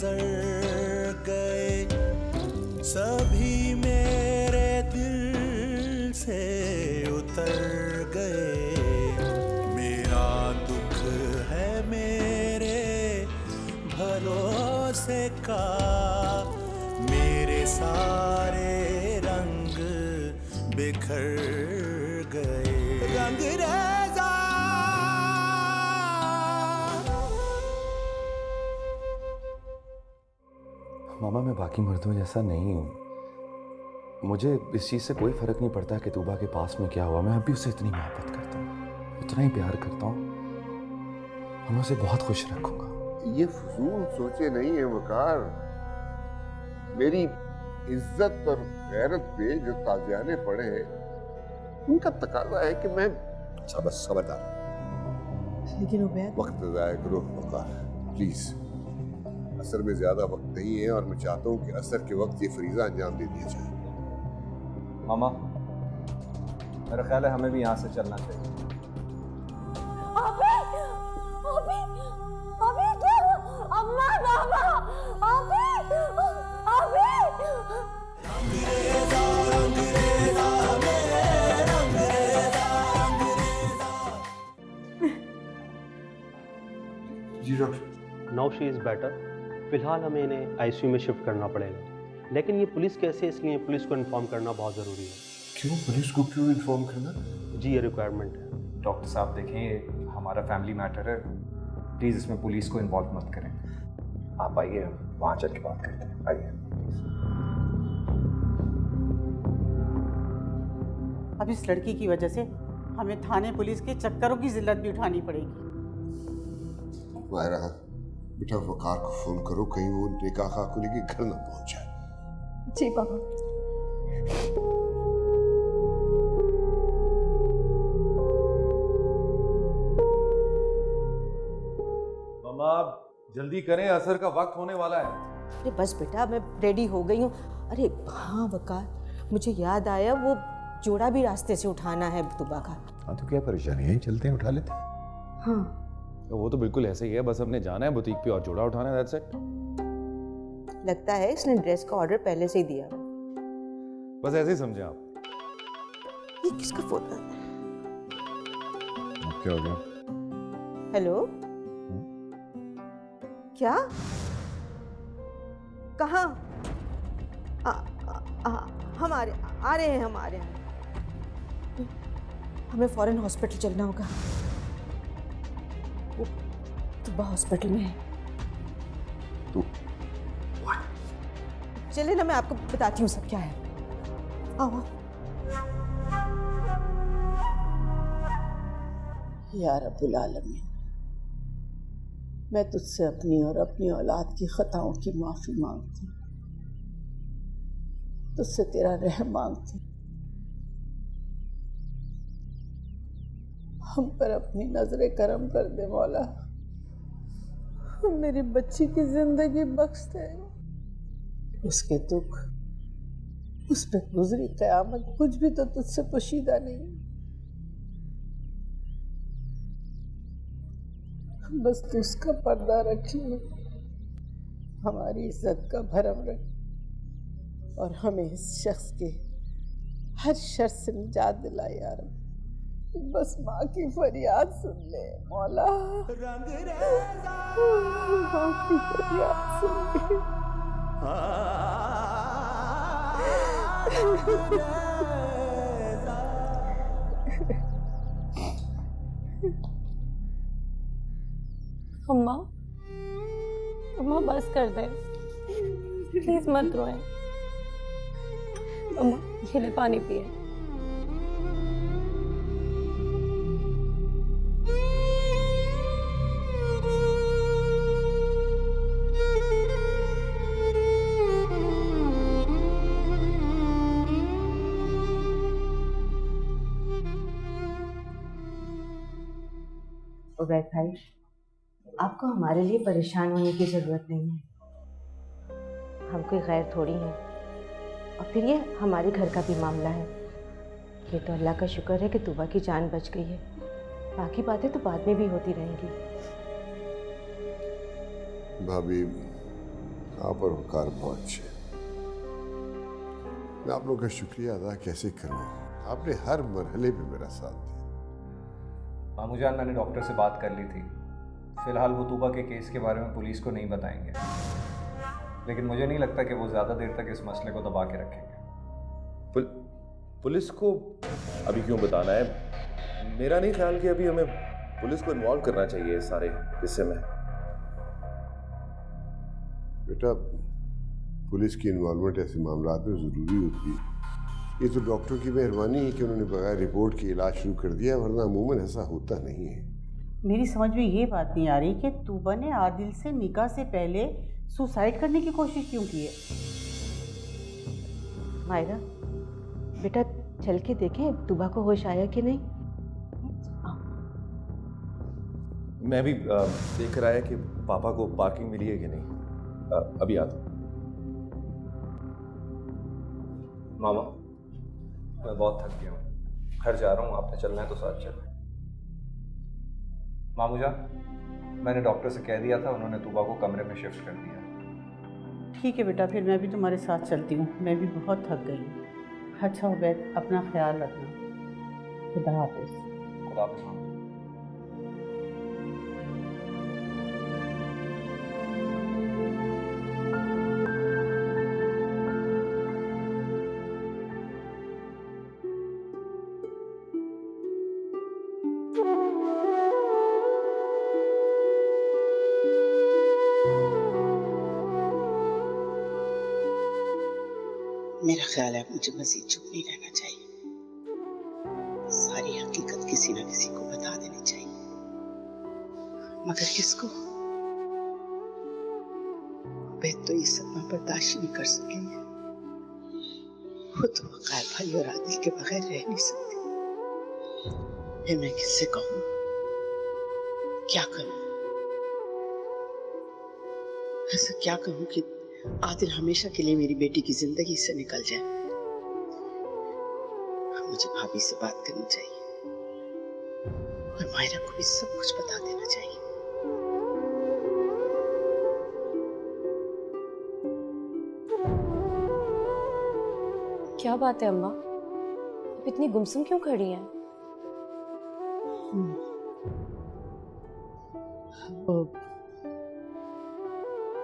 गुजर गए, सभी मेरे दिल से उतर गए। मेरा दुख है मेरे भरोसे का, मेरे सारे रंग बिखर गए। रंगरेज़ा मामा, मैं बाकी मर्दों जैसा नहीं हूँ। मुझे इस चीज़ से कोई फर्क नहीं पड़ता कि तूबा के पास में क्या हुआ। मैं अभी उससे इतनी मोहब्बत करता हूँ, उतना ही प्यार करता हूँ, और मैं उसे बहुत खुश रखूंगा। ये फजूल सोचे नहीं है वकार। मेरी इज्जत और गैरत पे जो ताजियाने पड़े हैं, उनका तकाजा है कि मैं बस खबरदार। लेकिन उबैद, वक्त ज़ाया करो वकार, प्लीज। असर में ज्यादा वक्त नहीं है और मैं चाहता हूँ कि असर के वक्त ये फरीजा अंजाम दे दिया जाए। मामा, मेरा ख्याल है हमें भी यहाँ से चलना चाहिए। अम्मा, बाबा, जी doctor. Now she is better. फिलहाल हमें इन्हें आईसीयू में शिफ्ट करना पड़ेगा, लेकिन ये पुलिस केस है, इसलिए पुलिस को इन्फॉर्म करना बहुत ज़रूरी है। क्यों? पुलिस को क्यों इन्फॉर्म करना? जी, ये रिक्वायरमेंट है। डॉक्टर साहब देखें, ये हमारा फैमिली मैटर है, प्लीज़ इसमें पुलिस को इन्वॉल्व मत करें। आप आइए, वहाँ चल के बात करते हैं। आइए। अब इस लड़की की वजह से हमें थाने पुलिस के चक्करों की जिल्लत भी उठानी पड़ेगी। मायरा, बेटा वकार को फोन करो, कहीं वो निकाह खां को लेके घर ना पहुंच जाए। जी पापा। मामा, जल्दी करें, असर का वक्त होने वाला है। अरे बस बेटा, मैं रेडी हो गई हूँ। अरे हाँ वकार, मुझे याद आया वो जोड़ा भी रास्ते से उठाना है तुबा का। हाँ तो क्या परेशानी है, चलते हैं, उठा लेते हैं। हाँ वो तो बिल्कुल ऐसे ही है, बस हमने जाना है बुटीक पे और जोड़ा उठाना है, दैट्स इट। लगता है इसने ड्रेस का ऑर्डर पहले से ही दिया। बस ऐसे ही समझे आप। ये किसका फोन है? क्या हो गया? हेलो, क्या? कहाँ? हम आ रहे हैं, हम आ रहे हैं। हमें फौरन हॉस्पिटल चलना होगा। वो तुबा हॉस्पिटल में है। तू चलिए ना, मैं आपको बताती हूँ सब क्या है। आओ। या रब्बुल आलमीन, मैं तुझसे अपनी और अपनी औलाद की खताओं की माफी मांगती हूँ, तुझसे तेरा रहम मांगती हूँ। हम पर अपनी नजरे करम कर दे मौला, मेरी बच्ची की जिंदगी बख्श दे। उसके दुख, उस पे गुजरी कयामत कुछ भी तो तुझसे पोशीदा नहीं। बस तू उसका पर्दा रखिए, हमारी इज्जत का भरम रख और हमें इस शख्स के हर शर से निजात दिला यार। बस माँ की फरियाद सुन ले मौला, माँ की फरियाद सुन ले। अम्मा, अम्मा बस कर दे, प्लीज मत रोए। अम्मा ये ले पानी पिए। उबैद भाई, आपको हमारे लिए परेशान होने की ज़रूरत नहीं है। हम कोई गैर थोड़ी हैं, और फिर ये हमारे घर का भी मामला है। ये तो अल्लाह का शुक्र है कि तुबा की जान बच गई है, बाकी बातें तो बाद में भी होती रहेंगी। भाभी, आप और वकार बहुत अच्छे। मैं आप लोगों का शुक्रिया अदा कैसे करूं? आपने हर मरहले पे मेरा साथ दिया। मामू जान, मैंने डॉक्टर से बात कर ली थी। फिलहाल वो तूबा के केस के बारे में पुलिस को नहीं बताएंगे, लेकिन मुझे नहीं लगता कि वो ज़्यादा देर तक इस मसले को दबा के रखेंगे। पुलिस को अभी क्यों बताना है? मेरा नहीं ख्याल कि अभी हमें पुलिस को इन्वॉल्व करना चाहिए इस सारे किस्से में। बेटा, पुलिस की इन्वॉल्वमेंट ऐसे मामलात में ज़रूरी होती है। ये तो डॉक्टर की मेहरबानी है कि उन्होंने बगैर रिपोर्ट के इलाज शुरू कर दिया, वरना अमूमन ऐसा होता नहीं है। मेरी समझ में ये बात नहीं आ रही कि तूबा ने आदिल से निकाह से पहले सुसाइड करने की कोशिश क्यों की है? मायरा बेटा, चल के देखें तूबा को होश आया कि नहीं। मैं भी देख रहा है कि पापा को पार्किंग मिली है कि नहीं। अभी आता हूं। मामा, मैं बहुत थक गया हूँ, घर जा रहा हूँ। आपने चलना है तो साथ चलें। मामू जान, मैंने डॉक्टर से कह दिया था, उन्होंने तूबा को कमरे में शिफ्ट कर दिया। ठीक है बेटा, फिर मैं भी तुम्हारे साथ चलती हूँ, मैं भी बहुत थक गई हूँ। अच्छा उबैद, अपना ख्याल रखना। खुदा हाफिज। खुदा हाफिज मामू। मेरा ख्याल है मुझे मजीद चुप नहीं रहना चाहिए। सारी हकीकत किसी न किसी को बता देनी चाहिए, मगर किसको? बेद तो ये सदमा बर्दाश्त नहीं कर सकेंगे। वो तो वकार भाई और आदिल के बगैर रह नहीं सकते। फिर मैं किससे कहूँ? क्या करूँ? ऐसा क्या कहूँ कि आदिल हमेशा के लिए मेरी बेटी की जिंदगी से निकल जाए? मुझे भाभी से बात करनी चाहिए और मायरा को भी सब कुछ बता देना चाहिए। क्या बात है अम्मा, आप इतनी गुमसुम क्यों खड़ी हैं?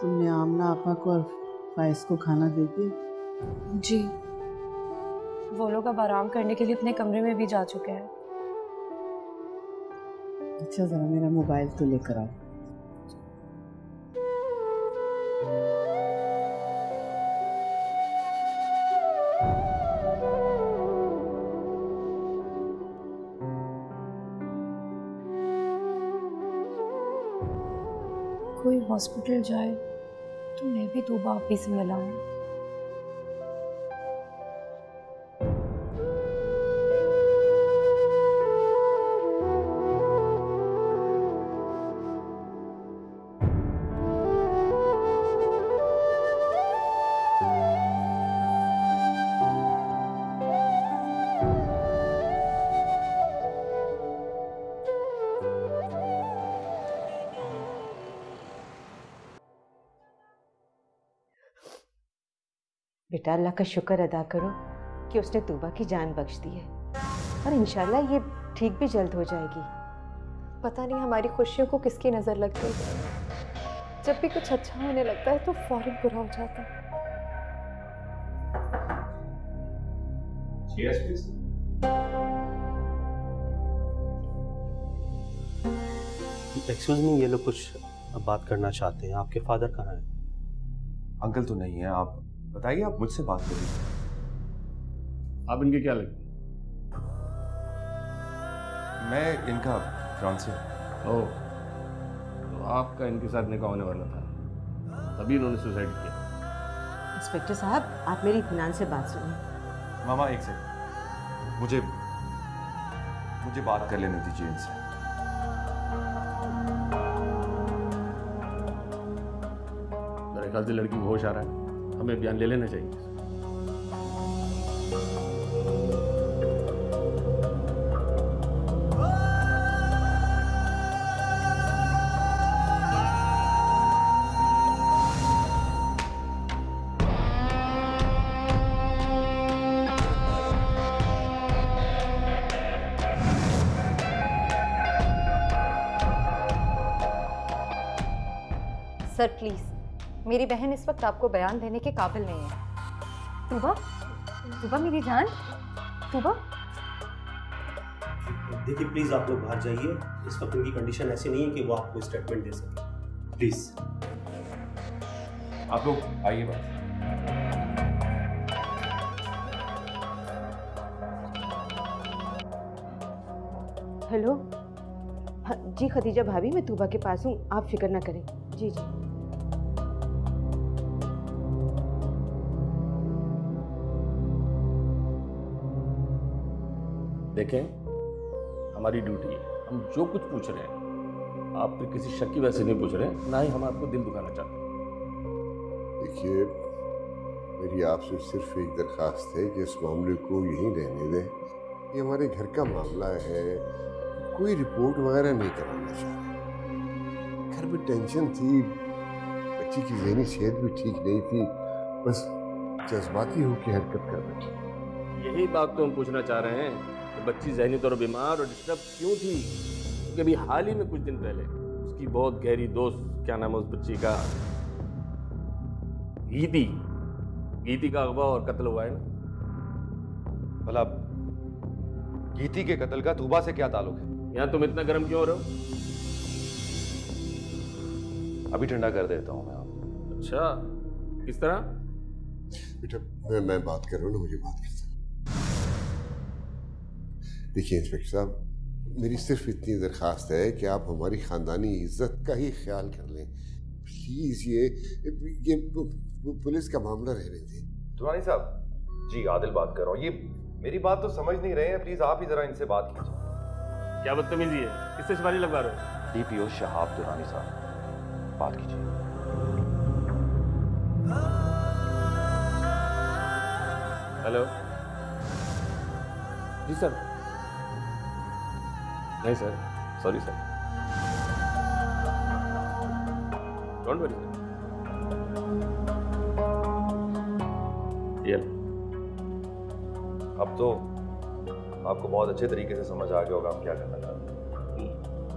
तुमने आमना आपा को और फाइज को खाना दे दिया? जी, वो लोग अब आराम करने के लिए अपने कमरे में भी जा चुके हैं। अच्छा, जरा मेरा मोबाइल तो लेकर आओ। कोई हॉस्पिटल जाए तो मैं भी तूबा आपी से मिला हूँ। बेटा, अल्लाह का शुक्र अदा करो कि उसने तूबा की जान बख्श दी है और इंशाल्लाह ये ठीक भी जल्द हो जाएगी। पता नहीं हमारी खुशियों को किसकी नजर लग गई, जब भी कुछ अच्छा होने लगता है तो फौरन बुरा हो जाता है। Cheers, please. एक्सक्यूज मी, ये लोग कुछ बात करना चाहते हैं। आपके फादर कहाँ हैं? अंकल तो नहीं है। आप बताइए, आप मुझसे बात करिए। आप इनके क्या लगते? मैं इनका फियांसे। ओह, तो आपका इनके साथ निकाह होने वाला था, तभी इन्होंने सुसाइड किया। इंस्पेक्टर साहब, आप मेरी इत्मीनान से बात सुनिए। मामा एक सेकंड, मुझे बात कर लेने दीजिए इनसे। मेरे ख्याल से लड़की को होश आ रहा है, हमें बयान ले लेना चाहिए। सर प्लीज, मेरी बहन इस वक्त आपको बयान देने के काबिल नहीं है। तूबा, तूबा मेरी जान, तूबा। देखिए प्लीज आप लोग बाहर जाइए, इस वक्त उनकी कंडीशन ऐसी नहीं है कि वो आपको स्टेटमेंट दे सके, प्लीज। आप लोग आइए बाहर। हेलो, हाँ जी खदीजा भाभी, मैं तूबा के पास हूँ, आप फिक्र ना करें। जी जी। देखें, हमारी ड्यूटी है, हम जो कुछ पूछ रहे हैं आप फिर किसी शक की वजह से नहीं पूछ रहे, ना ही हम आपको दिल दुखाना चाहते। देखिए, मेरी आपसे सिर्फ एक दरख्वास्त है कि इस मामले को यहीं रहने दें। ये हमारे घर का मामला है, कोई रिपोर्ट वगैरह नहीं कराना चाह रहे। घर में टेंशन थी, बच्ची की ज़हनी सेहत भी ठीक नहीं थी, बस जज्बाती होकर हरकत कर बैठी। यही बात तो हम पूछना चाह रहे हैं कि बच्ची ज़हनी तौर पर बीमार और डिस्टर्ब क्यों थी, क्योंकि अभी हाल ही में कुछ दिन पहले उसकी बहुत गहरी दोस्त, क्या नाम है उस बच्ची का, गीती का अगवा और कत्ल हुआ है ना। भला गीती के कत्ल का तूबा से क्या ताल्लुक है? यहाँ तुम इतना गर्म क्यों हो रहे हो? अभी ठंडा कर देता हूँ मैं आपको। अच्छा, किस तरह? बेटा मैं बात कर रहा हूँ ना, मुझे बात करता। देखिए इंस्पेक्टर साहब, मेरी सिर्फ इतनी दरख्वास्त है कि आप हमारी खानदानी इज्जत का ही ख्याल कर लें प्लीज। ये पुलिस का मामला रहने दें। दुरानी साहब जी, आदिल बात कर रहा हूँ। ये मेरी बात तो समझ नहीं रहे हैं, प्लीज आप ही जरा इनसे बात कीजिए। क्या बदतमीजी है, किससे सवारी लगवा रहे हो? डीपीओ शहाब दुरानी साहब, बात कीजिए। हेलो जी सर। नहीं sir, sorry sir, don't worry sir. अब तो आपको बहुत अच्छे तरीके से समझ आ गया होगा हम क्या करना चाहते हैं।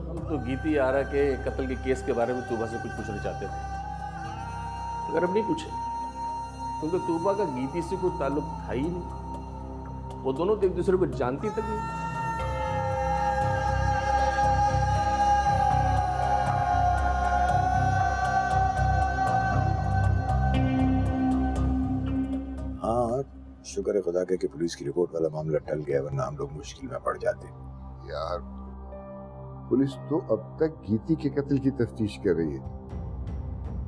हम तो गीती आरा के कत्ल के केस के बारे में तूबा से कुछ पूछना चाहते थे, अगर अब नहीं पूछे क्योंकि तूबा का गीती से कोई ताल्लुक था ही नहीं, वो दोनों तो एक दूसरे को जानती तक नहीं। हाँ, शुक्र है खुदा के कि पुलिस की रिपोर्ट वाला मामला टल गया, वरना हम लोग मुश्किल में पड़ जाते। यार पुलिस तो अब तक गीती के कत्ल की तफ्तीश कर रही है।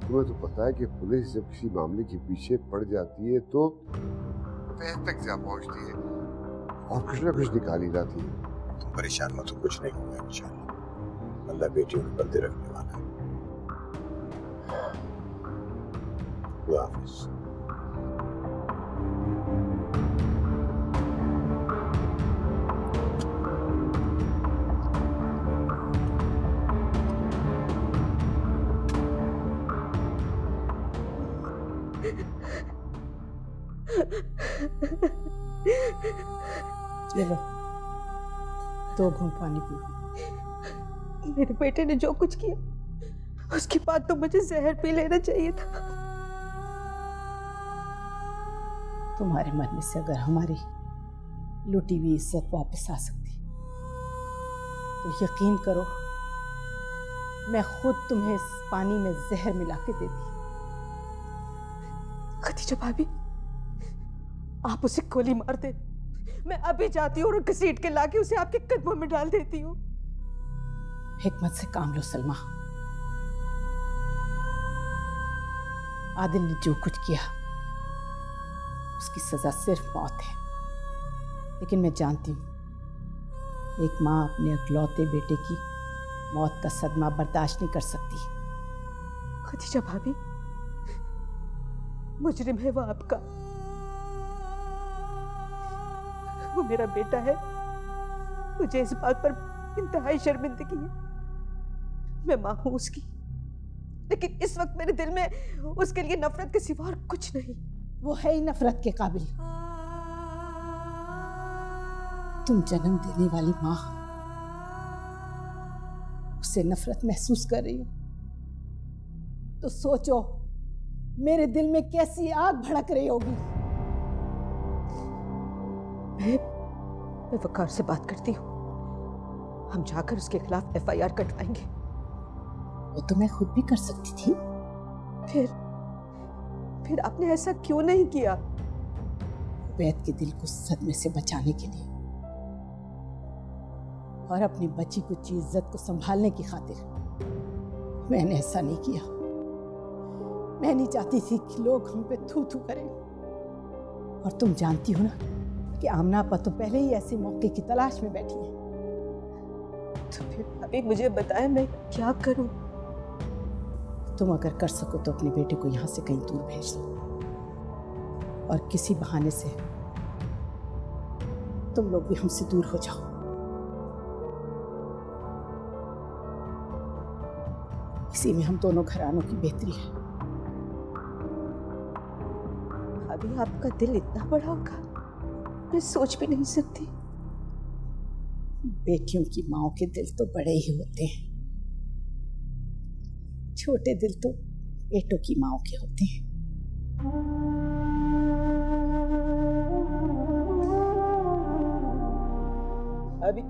तुम्हें तो पता है कि पुलिस जब किसी मामले के पीछे पड़ जाती है तो तह तक जा पहुंचती है और कुछ ना कुछ निकाल ही लाती है। तुम परेशान मत हो, कुछ नहीं होगा इंशाल्लाह। अल्लाह बेटियों के पर्दे रखने वाला है। खुदा हाफिज। ले लो, 2 घूंट पानी पी। मेरे बेटे ने जो कुछ किया उसके बाद तो मुझे जहर पी लेना चाहिए था। तुम्हारे मरने से अगर हमारी लूटी हुई इज्जत वापस आ सकती तो यकीन करो मैं खुद तुम्हें इस पानी में जहर मिला के देती। खदीजा भाभी, आप उसे गोली मार दे, मैं अभी जाती हूँ और घसीट के लाके उसे आपके कदमों में डाल देती हूँ। हिकमत से काम लो सलमा। आदिल ने जो कुछ किया उसकी सजा सिर्फ मौत है, लेकिन मैं जानती हूं एक मां अपने इकलौते बेटे की मौत का सदमा बर्दाश्त नहीं कर सकती। खदीजा भाभी, मुजरिम है वो आपका, वो मेरा बेटा है। मुझे इस बात पर इंतहाई शर्मिंदगी है। मैं मां हूं उसकी, लेकिन इस वक्त मेरे दिल में उसके लिए नफरत के सिवा और कुछ नहीं। वो है ही नफरत के काबिल। तुम जन्म देने वाली मां, उससे नफरत महसूस कर रही हो। तो सोचो मेरे दिल में कैसी आग भड़क रही होगी। मैं वकार से बात करती हूँ, हम जाकर उसके खिलाफ FIR कटवाएंगे। वो तो मैं खुद भी कर सकती थी। फिर आपने ऐसा क्यों नहीं किया? उबैद के दिल को सदमे से बचाने के लिए और अपनी बची कुछ इज्जत को संभालने की खातिर मैंने ऐसा नहीं किया। मैं नहीं चाहती थी कि लोग हम पे थू थू करें। और तुम जानती हो ना कि आमना आपा तो पहले ही ऐसे मौके की तलाश में बैठी है। तो फिर अभी मुझे बताएं मैं क्या करूं? तुम अगर कर सको तो अपने बेटे को यहाँ से कहीं दूर भेज दो और किसी बहाने से तुम लोग भी हमसे दूर हो जाओ। इसी में हम दोनों घरानों की बेहतरी है। अभी आपका दिल इतना बड़ा होगा, मैं सोच भी नहीं सकती। बेटियों की माओं के दिल तो बड़े ही होते हैं, छोटे दिल तो बेटों की माओं के होते हैं। अभी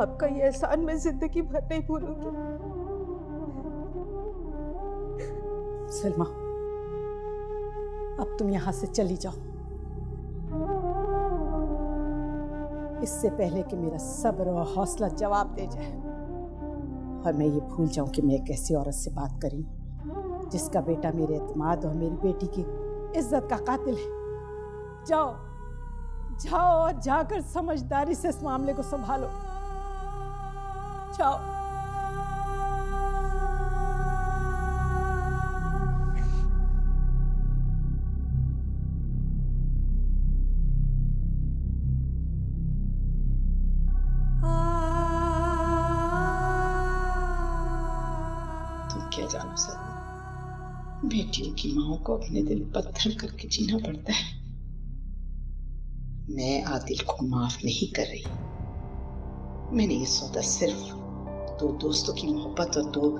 आपका ये एहसान मैं जिंदगी भर नहीं भूलूंगी। सलमा, अब तुम यहां से चली जाओ, इससे पहले कि मेरा सब्र और हौसला जवाब दे जाए और मैं ये भूल जाऊं कि मैं एक ऐसी औरत से बात करी जिसका बेटा मेरे एतमाद और मेरी बेटी की इज्जत का कातिल है। जाओ जाओ और जाकर समझदारी से इस मामले को संभालो। जाओ। क्या जानो सर, बेटियों की माओं को अपने दिल पत्थर करके जीना पड़ता है। मैं आदिल को माफ नहीं कर रही। मैंने ये सौदा सिर्फ दो दोस्तों की मोहब्बत और दो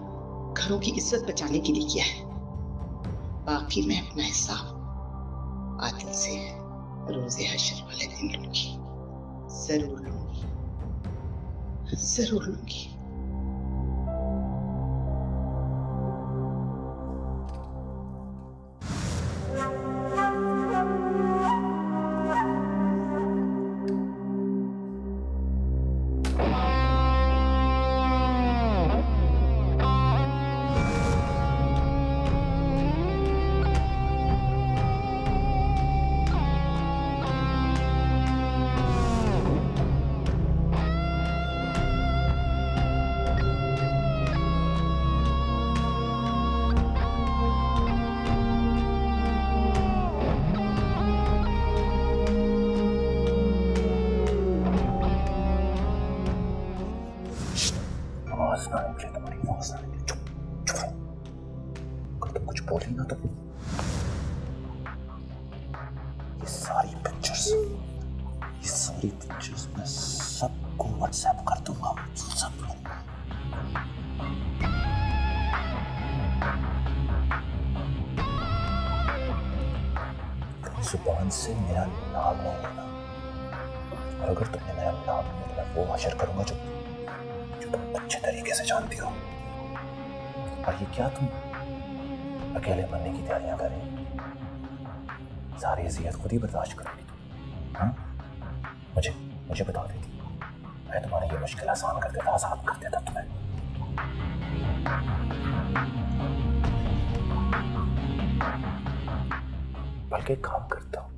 घरों की इज्जत बचाने के लिए किया है। बाकी मैं अपना हिसाब आदिल से रोजे हश्र वाले दिन लूंगी, जरूर लूंगी, जरूर लूंगी। बोली ना तो ये सारी पिक्चर्स मैं सबको व्हाट्सएप कर दूंगा, सब लोग। जुबान से मेरा नाम नहीं लेना, और अगर तुमने मेरा नाम लिया तो मैं वो हशर करूंगा जो तुम अच्छे तरीके से जानती हो। और ये क्या तुम अकेले मरने की तैयारियां कर रही? सारी अजियत खुद ही बर्दाश्त करोगी तुम? हाँ, मुझे बता देती, मैं तुम्हारी ये मुश्किल आसान कर देता, आजाद कर देता तुम्हें। बल्कि एक काम करता हूं,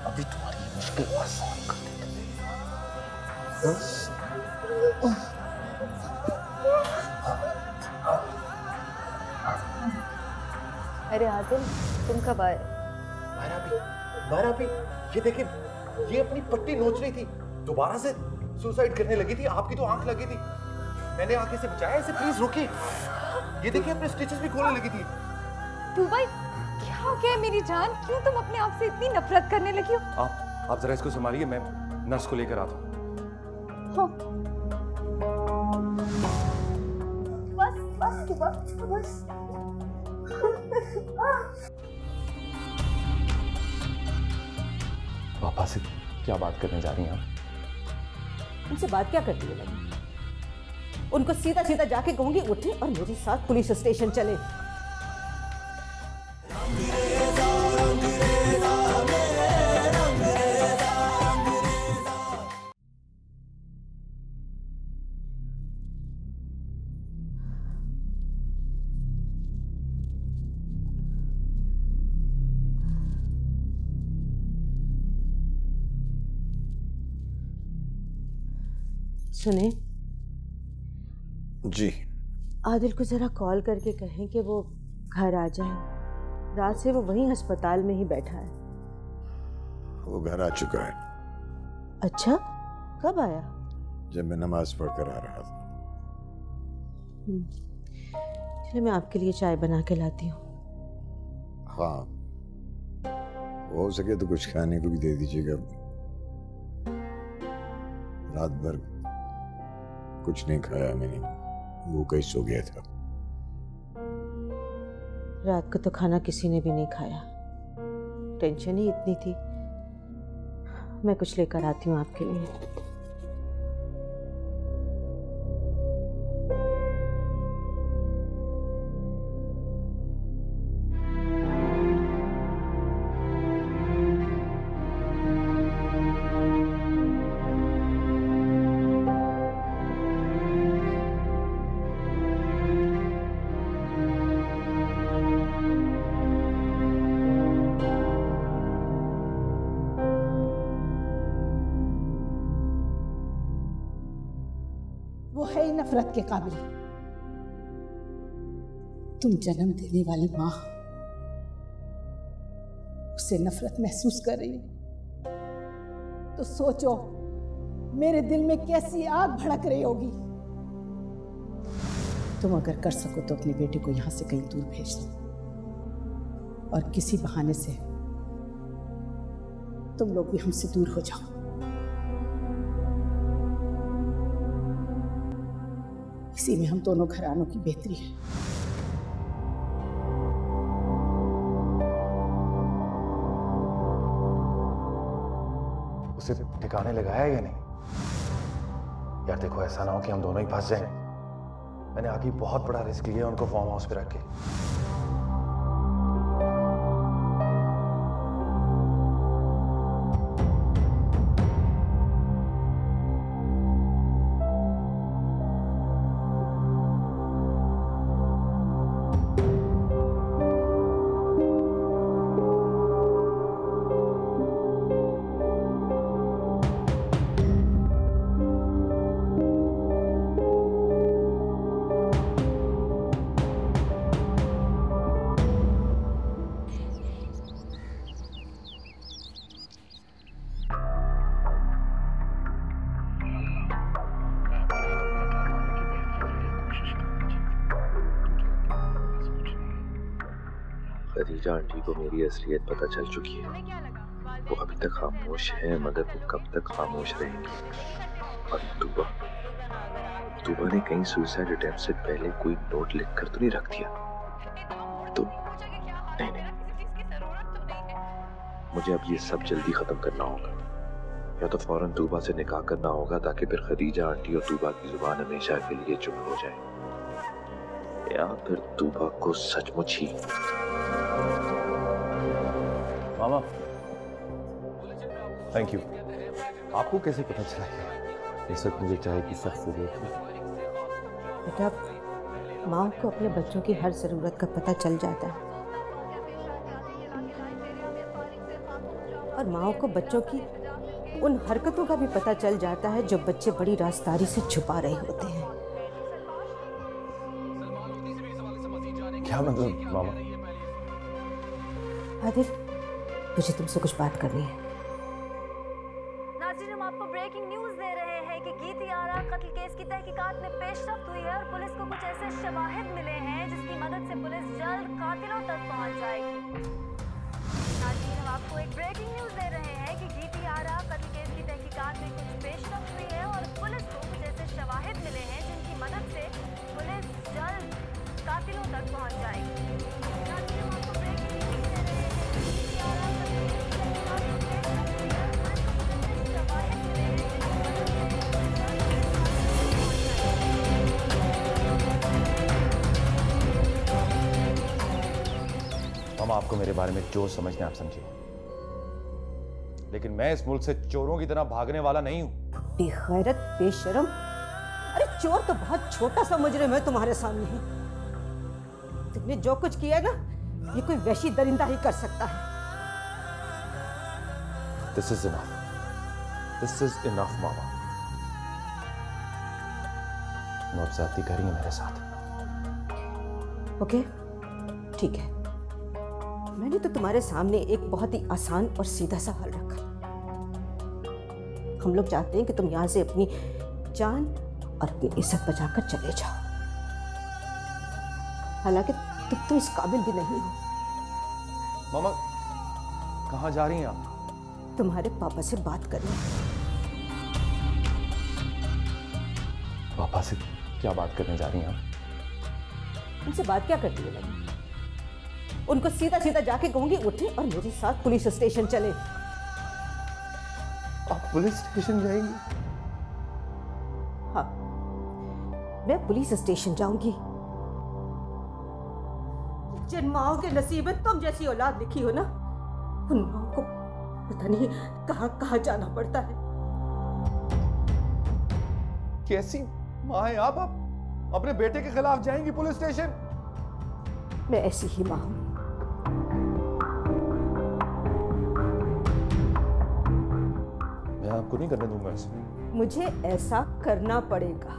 अभी तुम्हारी ये मुश्किल आसान कर देता। अरे आदिल, तुम कब आए? बारह भी ये देखिए, ये अपनी पट्टी नोच रही थी, दोबारा से सुसाइड करने लगी थी। आपकी तो आंख लगी थी, मैंने आंखें से बचाया इसे। प्लीज रुकिए, ये देखिए अपने स्टिचेस भी खोलने लगी थी। तू भाई क्या हो गया मेरी जान? क्यों तुम अपने आप से इतनी नफरत करने लगी हो? आप जरा इसको संभालिए, मैं नर्स को लेकर आता हूँ। हाँ। बस। पापा से क्या बात करने जा रही हैं आप? उनसे बात क्या करती है लगी? उनको सीधा सीधा जाके कहूंगी उठे और मेरे साथ पुलिस स्टेशन चले। सुने जी। आदिल को जरा कॉल करके कहें कि वो घर आ जाए। रात से वो वहीं अस्पताल में ही बैठा है। वो घर आ चुका है। अच्छा, कब आया? जब मैं नमाज पढ़कर आ रहा था। चलिए मैं आपके लिए चाय बना के लाती हूँ। हाँ, हो सके तो कुछ खाने को भी दे दीजिएगा। रात भर कुछ नहीं खाया मैंने, भूखा ही सो गया था। रात को तो खाना किसी ने भी नहीं खाया, टेंशन ही इतनी थी। मैं कुछ लेकर आती हूँ आपके लिए। वो है ही नफरत के काबिल। तुम जन्म देने वाली माँ, उससे नफरत महसूस कर रही हो तो सोचो मेरे दिल में कैसी आग भड़क रही होगी। तुम अगर कर सको तो अपने बेटे को यहां से कहीं दूर भेज दो और किसी बहाने से तुम लोग भी हमसे दूर हो जाओ। इसी में हम दोनों घरानों की बेहतरी है। उसे ठिकाने लगाया या नहीं? यार देखो, ऐसा ना हो कि हम दोनों ही फंस जाएं। मैंने आगे बहुत बड़ा रिस्क लिया उनको फार्म हाउस पे रख के। खदीजा आंटी को मेरी असलियत पता चल चुकी है। वो अभी तक खामोश है, मगर वो कब तक खामोश रहेंगी? और तूबा ने कहीं सुसाइड अटेम्प्ट से पहले कोई नोट लिखकर तो नहीं रख दिया? तो नहीं, मुझे अब ये सब जल्दी खत्म करना होगा। या तो फौरन तूबा से निकाह करना होगा ताकि फिर खदीजा आंटी और तूबा की जुबान हमेशा के लिए चुप हो जाए, या फिर तूबा को सचमुच ही। मामा, थैंक यू। आपको कैसे पता चला? इस वक्त मुझे चाय की सख्त जरूरत है। बेटा, माँ को अपने बच्चों की हर जरूरत का पता चल जाता है, और माँ को बच्चों की उन हरकतों का भी पता चल जाता है जो बच्चे बड़ी राजदारी से छुपा रहे होते हैं। क्या मतलब मामा? आदिल, मुझे तुमसे कुछ बात करनी है। नाज़रीन, हम आपको ब्रेकिंग न्यूज दे रहे हैं कि गीती आरा कत्ल केस की तहकीकात में पेशरफ्त हुई है और पुलिस को कुछ ऐसे शवाहिद मिले हैं जिसकी मदद से पुलिस जल्द कातिलों तक पहुंच जाएगी। नाज़रीन, हम आपको एक ब्रेकिंग न्यूज दे रहे हैं कि गीती आरा कत्ल केस की तहकीकात में कुछ पेशरफ्त हुई है और पुलिस को कुछ ऐसे शवाहिद मिले हैं जिनकी मदद से पुलिस जल्द मामा आपको मेरे बारे में जो समझना आप समझिए, लेकिन मैं इस मुल्क से चोरों की तरह भागने वाला नहीं हूं। बेगैरत, बेशरम। अरे चोर तो बहुत छोटा सा मुजरिम है तुम्हारे सामने ही। तुमने जो कुछ किया ना, ये कोई वैशी दरिंदा ही कर सकता है। This is enough. This is enough, मामा। आप ज्यादती करेंगे मेरे साथ। ओके, ठीक है। मैंने तो तुम्हारे सामने एक बहुत ही आसान और सीधा सा हल रखा। हम लोग चाहते हैं कि तुम यहां से अपनी जान और अपनी इज्जत बचाकर चले जाओ। हालांकि तुम तो इस काबिल भी नहीं हो। मामा, कहां जा रही हैं आप? तुम्हारे पापा से बात करनी। पापा से क्या बात करने जा रही हैं आप? उनसे बात क्या करती है लगी? उनको सीधा सीधा जाके कहूंगी उठे और मेरे साथ पुलिस स्टेशन चले। आप पुलिस स्टेशन जाएंगी? हाँ, मैं पुलिस स्टेशन जाऊंगी। जिन माओ के नसीब में तुम जैसी औलाद लिखी हो ना, उन माओ को पता नहीं कहां कहां जाना पड़ता है। कैसी माँ है आप? अपने बेटे के खिलाफ जाएंगी पुलिस स्टेशन? मैं ऐसी ही माँ हूं। मैं आपको नहीं करने दूंगा ऐसा। मुझे ऐसा करना पड़ेगा।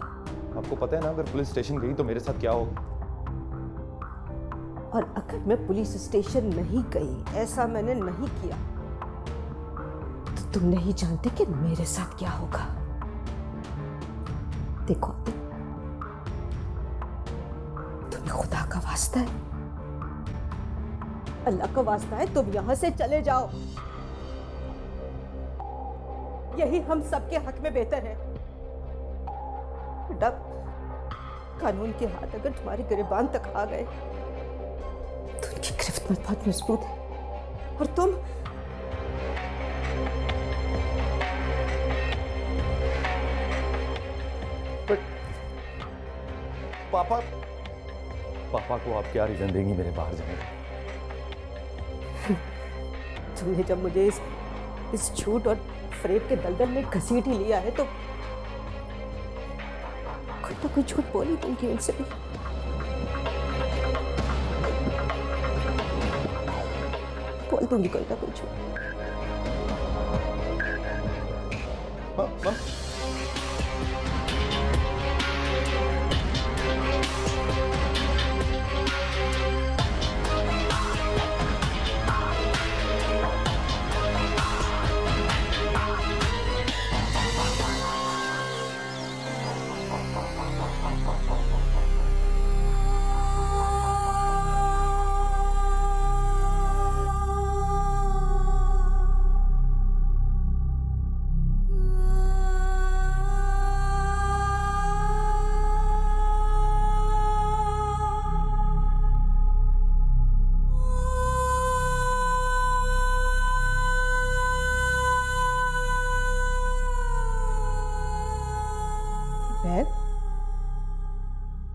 आपको पता है ना, अगर पुलिस स्टेशन गई तो मेरे साथ क्या होगा? और अगर मैं पुलिस स्टेशन नहीं गई, ऐसा मैंने नहीं किया, तो तुम नहीं जानते कि मेरे साथ क्या होगा। देखो, तुम्हें खुदा का वास्ता है, अल्लाह का वास्ता है, तुम यहां से चले जाओ। यही हम सबके हक में बेहतर है। बेटा, कानून के हाथ अगर तुम्हारे गिरबान तक आ गए तो उनकी गिरफ्त में बहुत मजबूत है, और तुम पापा को आप क्या रीजन देंगी मेरे बाहर जाने का? तुमने जब मुझे इस झूठ और फरेब के दलदल में घसीट ही लिया है, तो कोई तो कोई झूठ बोल ही दूंगी उनसे भी। बोल दूंगी कोई ना कोई झूठ।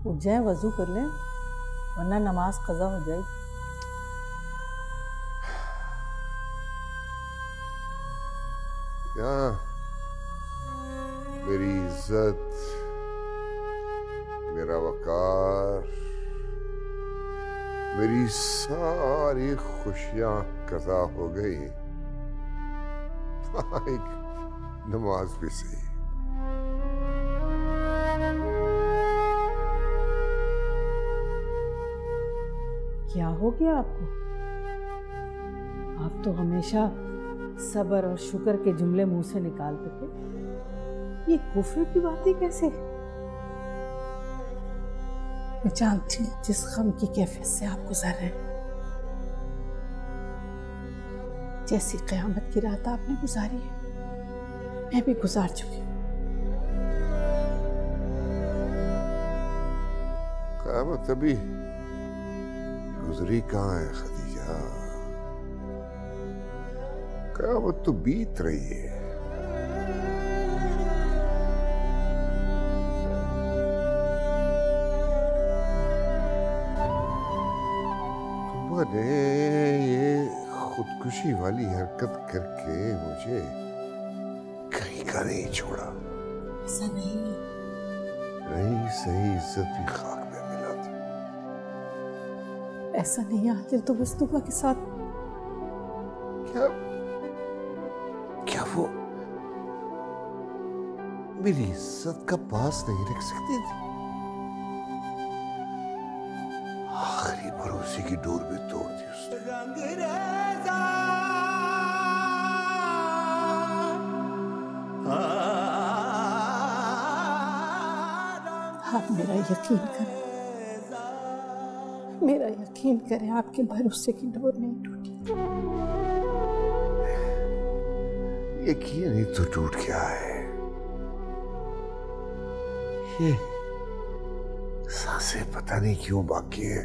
उठ जाए, वजू कर लें, वरना नमाज कज़ा हो जाएगी। यहाँ मेरी इज्जत, मेरा वकार, मेरी सारी खुशियां कज़ा हो गई। एक नमाज भी सही। क्या हो गया आपको? आप तो हमेशा सब्र और शुक्र के जुमले मुंह से निकालते थे, ये कुफ्र की बातें कैसे? मैं जानती हूँ जिस गम की कैफियत से आप गुजर रहे हैं। जैसी क़यामत की रात आपने गुजारी है, मैं भी गुजार चुकी हूँ। क़यामत अभी गुजरी कहाँ है खदीजा? क़यामत तो बीत रही है। तुमने खुदकुशी वाली हरकत करके मुझे कहीं का नहीं छोड़ा। ऐसा नहीं है। रही सही इज्जत भी खाक में मिला था। ऐसा नहीं है आदिल, तो बस तूबा के साथ क्या वो मेरी इज्जत का पास नहीं रख सकती थी? आखिरी भरोसे की डोर भी तोड़ दी उसने। आप मेरा यकीन करें, मेरा यकीन करें, आपके भरोसे की डोर नहीं टूटी। यकीन ही तो टूट गया है। ये सांसें पता नहीं क्यों बाकी है।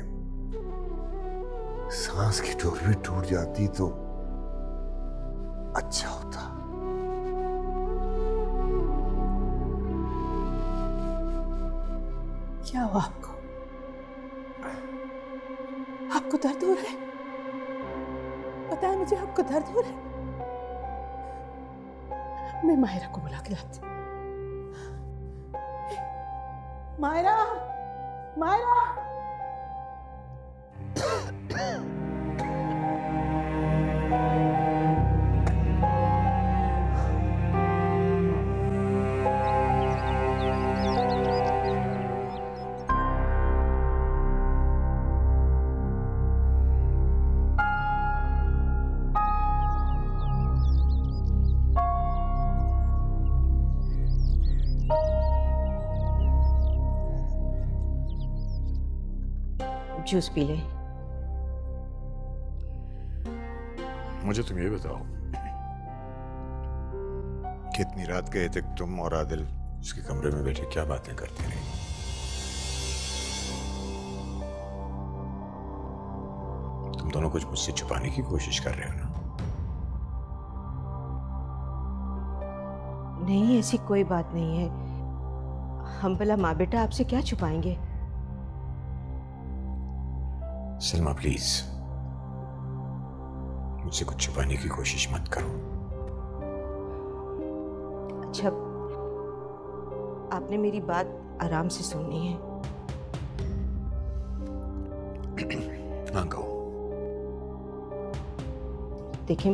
सांस की डोर भी टूट जाती तो अच्छा होता। क्या हुआ आपको? आपको दर्द हो रहा है? बताएं मुझे, आपको दर्द हो रहा है? मैं मायरा को बुला के लाती हूँ। मायरा, मायरा। जूस पी ले। मुझे तुम ये बताओ कि इतनी रात गए तक तुम और आदिल उसके कमरे में बैठे क्या बातें करते रहे? तुम दोनों कुछ मुझसे छुपाने की कोशिश कर रहे हो ना? नहीं, ऐसी कोई बात नहीं है। हम भला माँ बेटा आपसे क्या छुपाएंगे? सलमा प्लीज मुझसे कुछ छुपाने की कोशिश मत करो। अच्छा, आपने मेरी बात आराम से सुननी है। हाँ कहो। देखिए,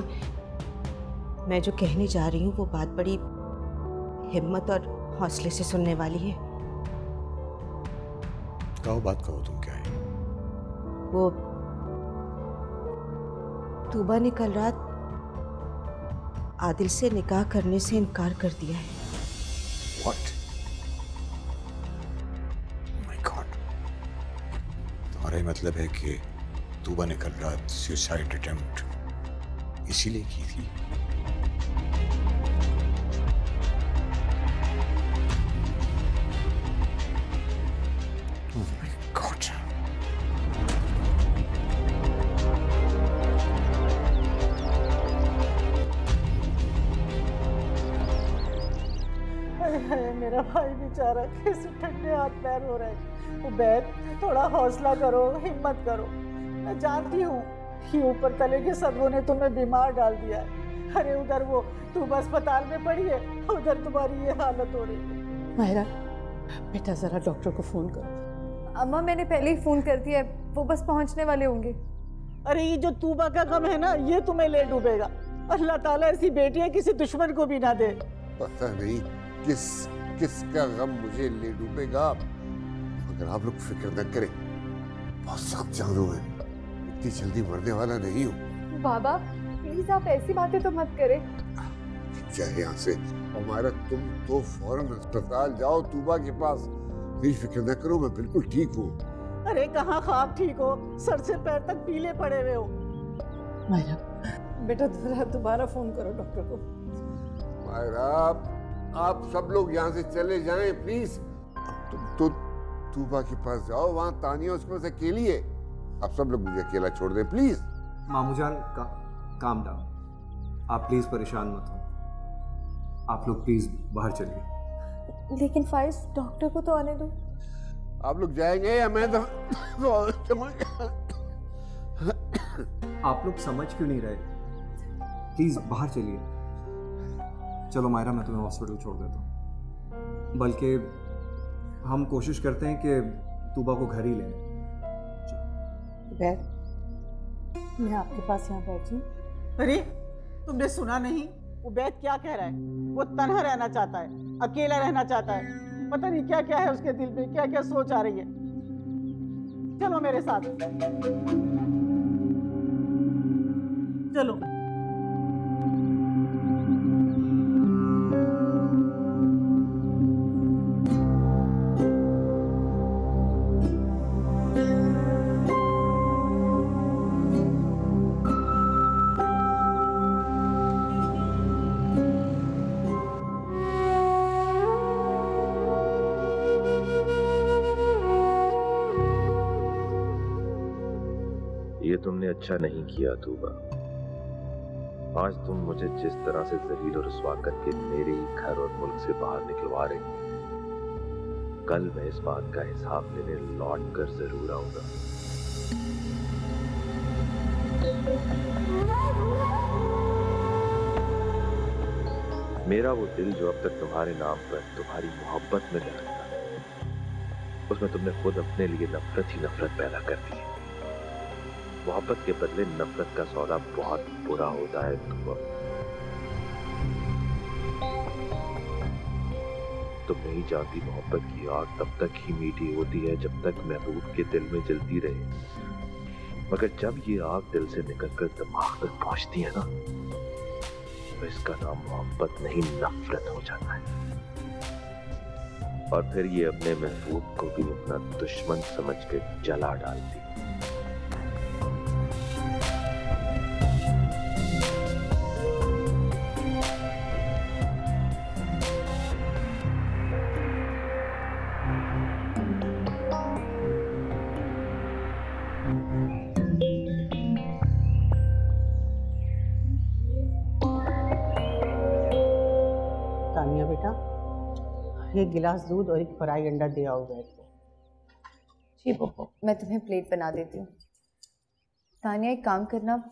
मैं जो कहने जा रही हूँ वो बात बड़ी हिम्मत और हौसले से सुनने वाली है। कहो, बात कहो, तुम क्या है? वो तूबा ने कल रात आदिल से निकाह करने से इनकार कर दिया है। What? Oh my God. तुम्हारा ये मतलब है कि तूबा ने कल रात सुसाइड अटेम्प्ट इसीलिए की थी? Oh my God. मेरा भाई बेचारा कैसे ठंडे हाथ पैर हो रहे हैं। उबैद, थोड़ा हौसला करो, हिम्मत करो। मैं जानती हूँ कि ऊपर तले के सदवों ने तुम्हें बीमार डाल दिया है। अरे उधर वो तुम अस्पताल में पड़ी है, उधर तुम्हारी ये हालत हो रही है। मायरा बेटा, जरा डॉक्टर को फोन करो। अम्मा, मैंने पहले ही फोन कर दिया है, वो बस पहुंचने वाले होंगे। अरे ये जो तूबा का गम है ना, ये तुम्हें ले डूबेगा। अल्लाह ताला ऐसी बेटियां किसी दुश्मन को भी ना दे। पता नहीं किसका गम मुझे ले डूबेगा, मगर आप लोग फिक्र न करें। बहुत सख्त जानू है, इतनी जल्दी मरने वाला नहीं हूँ। बाबा प्लीज, आप ऐसी बातें तो मत करें। चाहे यहाँ से हमारा, तुम तो फौरन अस्पताल जाओ तूबा के पास। फिर फिक्र न करो, मैं बिल्कुल ठीक हूँ। अरे कहाँ ख्वाब ठीक हो, सर से पैर तक पीले पड़े हुए हो। मायरा बेटा, जरा दोबारा फोन करो डॉक्टर को। मायरा, आप सब लोग यहाँ से चले जाएं प्लीज। अब तुम तो तूबा के पास जाओ, वहाँ तानिया उसके पास अकेली है। आप सब लोग मुझे अकेला छोड़ दें प्लीज। मामू जान, काम डाउन। आप प्लीज परेशान मत हो। आप लोग प्लीज बाहर चलिए। लेकिन फाइज, डॉक्टर को तो आने दो। आप लोग जाएंगे या मैं तो आप लोग समझ क्यों नहीं रहे? प्लीज़ बाहर चलिए। चलो मायरा, मैं तुम्हें हॉस्पिटल छोड़ देता हूँ। बल्कि हम कोशिश करते हैं कि तूबा को घर ही लें। बैठ, मैं आपके पास यहाँ बैठी हूँ। अरे तुमने सुना नहीं? उबैद क्या कह रहा है? वो तन्हा रहना चाहता है, अकेला रहना चाहता है। पता नहीं क्या क्या है उसके दिल में, क्या क्या सोच आ रही है। चलो मेरे साथ, चलो। ये तुमने अच्छा नहीं किया तूबा। आज तुम मुझे जिस तरह से जलील और रुसवा करके मेरे ही घर और मुल्क से बाहर निकलवा रही, कल मैं इस बात का हिसाब लेने लौट कर जरूर आऊंगा। मेरा वो दिल जो अब तक तुम्हारे नाम पर तुम्हारी मोहब्बत में दहकता है, उसमें तुमने खुद अपने लिए नफरत ही नफरत पैदा कर दी। मोहब्बत के बदले नफरत का सौदा बहुत बुरा होता है। तुम नहीं जानती मोहब्बत की आग तब तक ही मीठी होती है जब तक महबूब के दिल में जलती रहे, मगर जब ये आग दिल से निकलकर दिमाग तक पहुंचती है ना, तो इसका नाम मोहब्बत नहीं नफरत हो जाता है। और फिर ये अपने महबूब को भी अपना दुश्मन समझ के जला डालती। तानिया बेटा, एक गिलास दूध और एक फ्राई अंडा दे आओ बैठ को। जी पप्पू, मैं तुम्हें प्लेट बना देती हूँ। तानिया एक काम करना,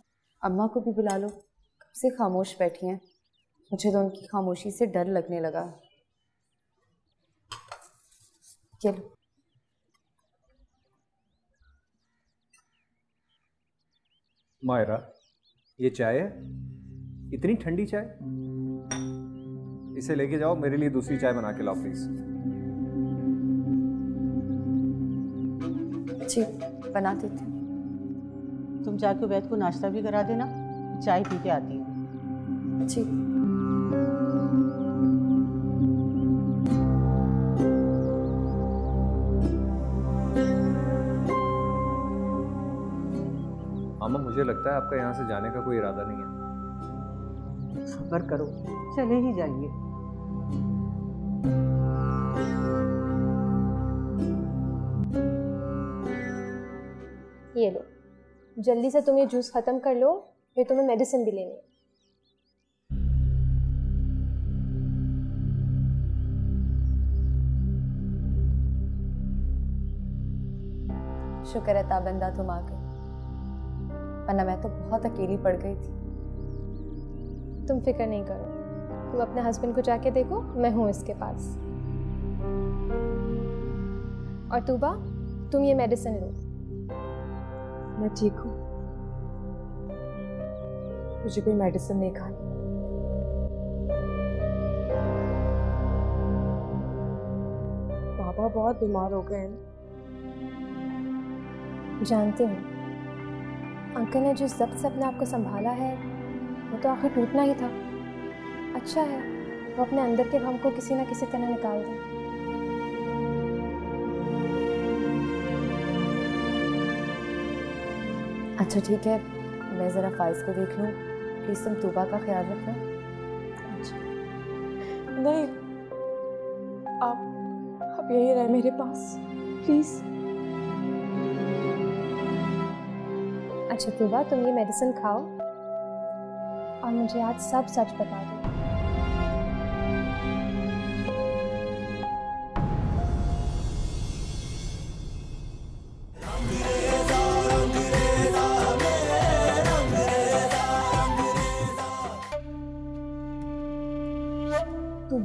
अम्मा को भी बुला लो, कब से खामोश बैठी हैं। मुझे तो उनकी खामोशी से डर लगने लगा। चलो। मायरा, ये चाय है? इतनी ठंडी चाय? इसे लेके जाओ, मेरे लिए दूसरी चाय बना के लाओ प्लीज। जी बना देती हूँ। तुम जाके उबैद को नाश्ता भी करा देना, चाय पी के आती हूँ। जी। अम्मा, मुझे लगता है आपका यहाँ से जाने का कोई इरादा नहीं है। सब्र करो, चले ही जाएंगे। ये लो, जल्दी से तुम ये जूस खत्म कर लो, फिर तुम्हें मेडिसिन भी लेनी है। शुक्र है ताबंदा तुम आ गए, वरना मैं तो बहुत अकेली पड़ गई थी। तुम फिक्र नहीं करो, तुम अपने हस्बैंड को जाके देखो, मैं हूँ इसके पास। और तूबा, तुम ये मेडिसिन लो। मैं ठीक हूँ, मुझे कोई मेडिसिन नहीं खानी। पापा बहुत बीमार हो गए हैं। जानती हूँ, अंकल ने जिस जब्त से अपने आप को संभाला है, वो तो आखिर टूटना ही था। अच्छा है वो अपने अंदर के गम को किसी न किसी तरह निकाल दें। अच्छा ठीक है, मैं ज़रा फाइज को देख लूँ। प्लीज़ तुम तूबा का ख्याल रखना। नहीं, आप यहीं रहे मेरे पास, प्लीज़। अच्छा तूबा, तुम ये मेडिसिन खाओ और मुझे आज सब सच बता दो।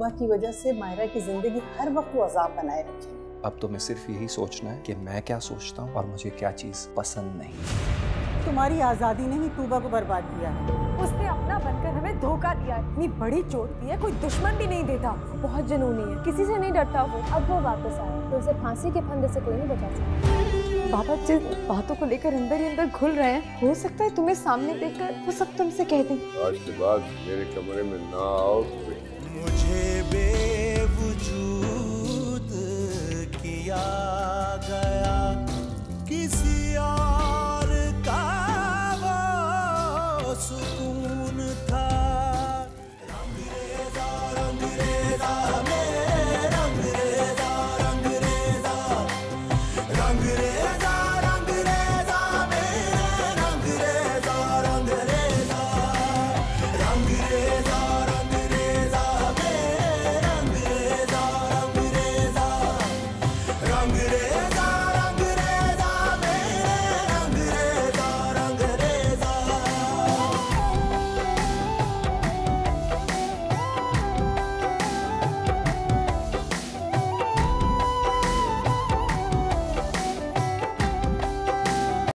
तूबा की वजह से मायरा की जिंदगी हर वक्त वो अजाब बनाए रखे। अब तो मैं सिर्फ यही सोचना है कि मैं क्या सोचता हूँ और मुझे क्या चीज़ पसंद नहीं। तुम्हारी आज़ादी ने ही तूबा को बर्बाद किया है। उसने अपना बनकर हमें धोखा दिया है। इतनी बड़ी चोट दी है, कोई दुश्मन भी नहीं देता। बहुत जुनूनी है, किसी से नहीं डरता वो। अब वो वापस आया तो उसे फांसी के फंदे से कोई नहीं बचा सकता। बाबा जिन बातों को लेकर अंदर ही अंदर घुल रहे हैं, हो सकता है तुम्हें सामने देखकर वो सब तुमसे कह दें। आज के बाद मेरे कमरे में ना आओ।